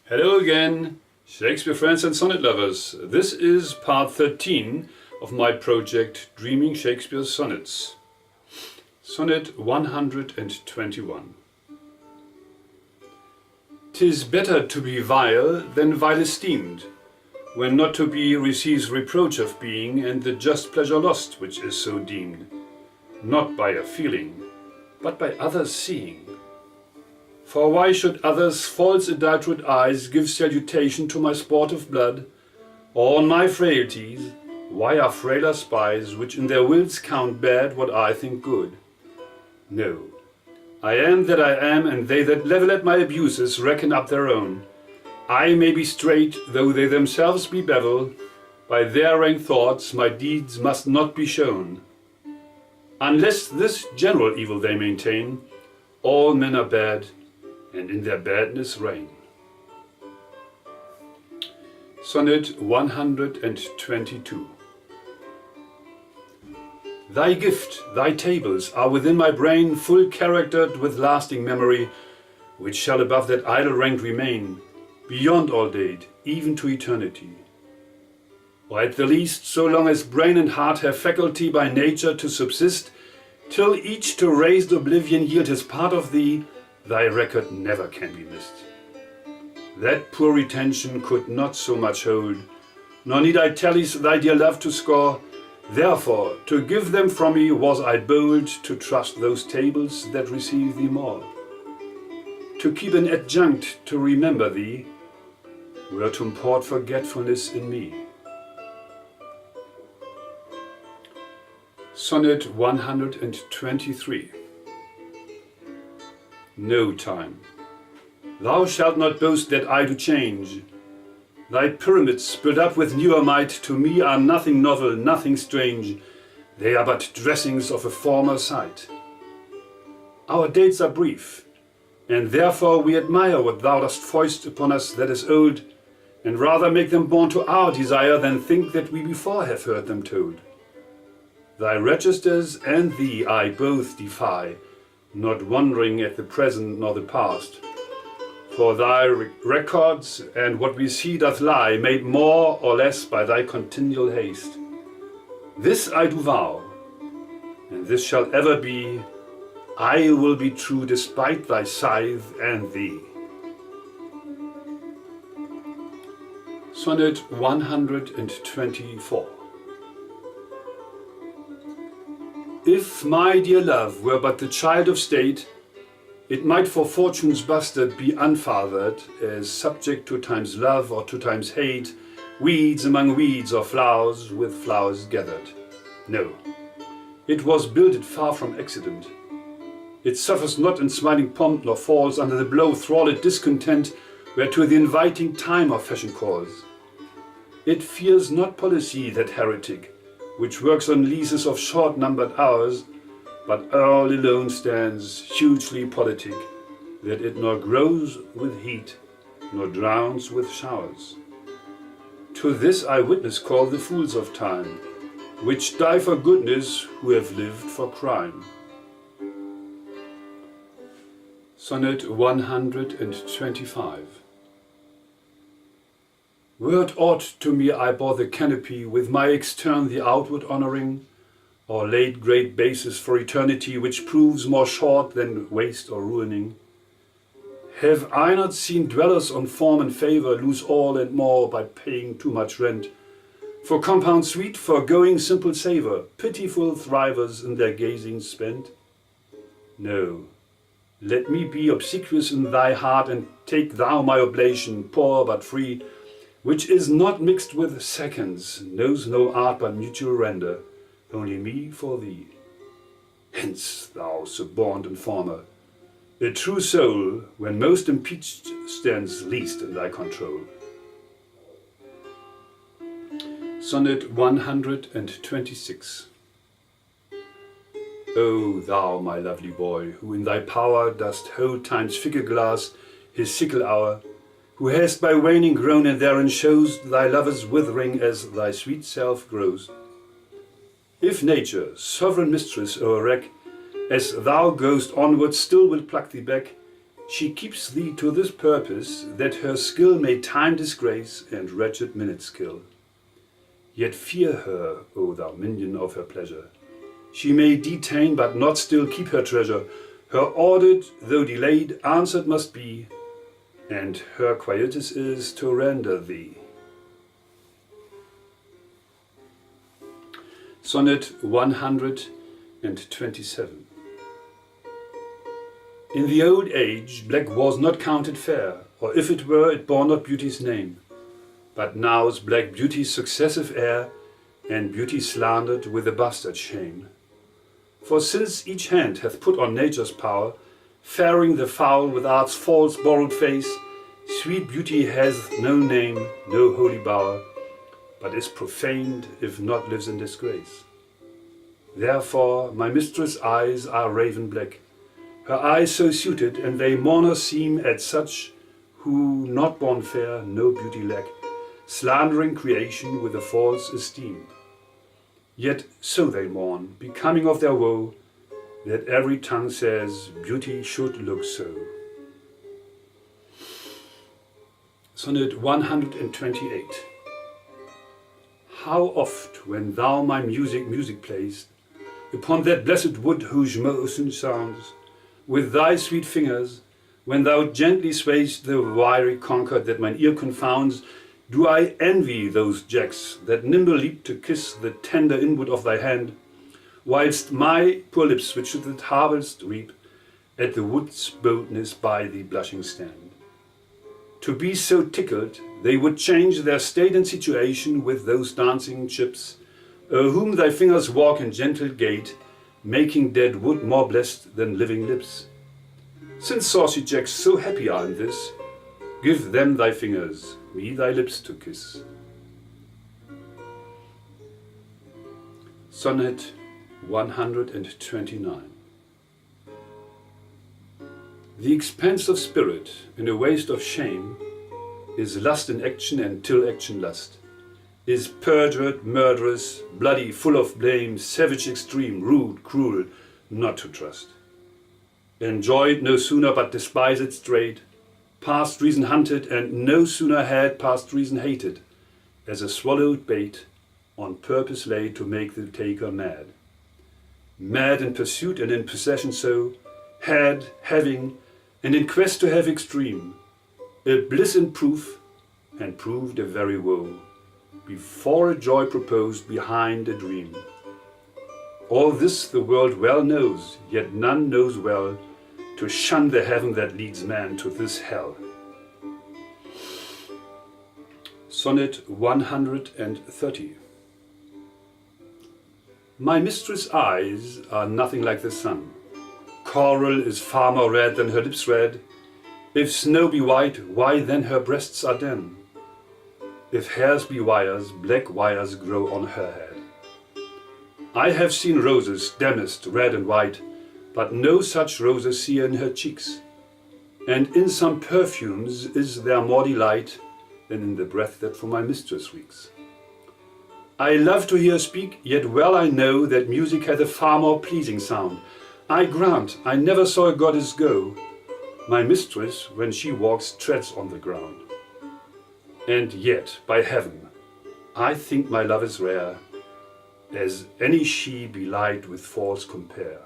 Hello again, Shakespeare friends and sonnet lovers. This is part 13 of my project Dreaming Shakespeare's Sonnets. Sonnet 121. 'Tis better to be vile than vile esteemed, when not to be receives reproach of being, and the just pleasure lost which is so deemed, not by a feeling, but by others seeing. For why should others' false adulterate eyes give salutation to my sport of blood? Or on my frailties, why are frailer spies, which in their wills count bad what I think good? No, I am that I am, and they that level at my abuses reckon up their own. I may be straight, though they themselves be bevel, by their rank thoughts my deeds must not be shown. Unless this general evil they maintain, all men are bad, and in their badness reign. Sonnet 122. Thy gift, thy tables, are within my brain full charactered with lasting memory, which shall above that idle rank remain, beyond all date, even to eternity. Or at the least, so long as brain and heart have faculty by nature to subsist, till each to raised oblivion yield his part of thee, thy record never can be missed. That poor retention could not so much hold, nor need I tallies thy dear love to score. Therefore, to give them from me was I bold, to trust those tables that receive thee more. To keep an adjunct to remember thee, were to import forgetfulness in me. Sonnet 123. No time. Thou shalt not boast that I do change. Thy pyramids, built up with newer might, to me are nothing novel, nothing strange. They are but dressings of a former sight. Our dates are brief, and therefore we admire what thou dost foist upon us that is old, and rather make them born to our desire than think that we before have heard them told. Thy registers and thee I both defy, not wondering at the present nor the past. For thy records and what we see doth lie, made more or less by thy continual haste. This I do vow, and this shall ever be, I will be true despite thy scythe and thee. Sonnet 124. If my dear love were but the child of state, it might for fortune's bastard be unfathered, as subject to times love or to times hate, weeds among weeds or flowers with flowers gathered. No, it was builded far from accident. It suffers not in smiling pomp, nor falls under the blow thralled discontent, whereto the inviting time of fashion calls. It fears not policy, that heretic, which works on leases of short-numbered hours, but early alone stands hugely politic, that it nor grows with heat, nor drowns with showers. To this I witness call the fools of time, which die for goodness who have lived for crime. Sonnet 125. Were it aught to me I bore the canopy, with my extern the outward honouring, or laid great basis for eternity, which proves more short than waste or ruining. Have I not seen dwellers on form and favour lose all and more by paying too much rent, for compound sweet, foregoing simple savour, pitiful thrivers in their gazing spent? No, let me be obsequious in thy heart, and take thou my oblation, poor but free, which is not mixed with seconds, knows no art but mutual render, only me for thee. Hence, thou suborned informer, a true soul, when most impeached, stands least in thy control. Sonnet 126. O thou, my lovely boy, who in thy power dost hold time's fickle glass, his sickle hour, who hast by waning grown, and therein shows thy lover's withering as thy sweet self grows. If nature, sovereign mistress o'er wreck, as thou goest onward, still will pluck thee back, She keeps thee to this purpose, that her skill may time disgrace and wretched minutes kill. Yet fear her, O thou minion of her pleasure. She may detain, but not still keep her treasure. Her ordered, though delayed, answered must be, and her quietus is to render thee. Sonnet 127. In the old age black was not counted fair, or if it were, it bore not beauty's name. But now's black beauty's successive heir, and beauty slandered with a bastard shame. For since each hand hath put on nature's power, fairing the foul with art's false borrowed face, sweet beauty hath no name, no holy bower, but is profaned if not lives in disgrace. Therefore my mistress' eyes are raven black, her eyes so suited, and they mourners seem at such who, not born fair, no beauty lack, slandering creation with a false esteem. Yet so they mourn, becoming of their woe, that every tongue says beauty should look so. Sonnet 128. How oft, when thou my music playest, upon that blessed wood whose motion sounds, with thy sweet fingers, when thou gently swayest the wiry concord that mine ear confounds, do I envy those jacks that nimble leap to kiss the tender inwood of thy hand, whilst my poor lips, which should harvest reap, at the wood's boldness by thee blushing stand. To be so tickled, they would change their state and situation with those dancing chips, whom thy fingers walk in gentle gait, making dead wood more blessed than living lips. Since saucy jacks so happy are in this, give them thy fingers, me thy lips to kiss. Sonnet 129. The expanse of spirit in a waste of shame is lust in action, and till action lust, is perjured, murderous, bloody, full of blame, savage extreme, rude, cruel, not to trust. Enjoyed no sooner but despised straight, past reason hunted, and no sooner had past reason hated, as a swallowed bait, on purpose laid to make the taker mad. Mad in pursuit and in possession so, had, having, and in quest to have extreme, a bliss in proof, and proved a very woe, before a joy proposed behind a dream. All this the world well knows, yet none knows well to shun the heaven that leads man to this hell. Sonnet 130. My mistress' eyes are nothing like the sun. Coral is far more red than her lips red. If snow be white, why then her breasts are dim? If hairs be wires, black wires grow on her head. I have seen roses damasked red and white, but no such roses see in her cheeks. And in some perfumes is there more delight than in the breath that from my mistress reeks. I love to hear her speak, yet well I know that music hath a far more pleasing sound. I grant I never saw a goddess go. My mistress, when she walks, treads on the ground. And yet, by heaven, I think my love is rare, as any she belied with false compare.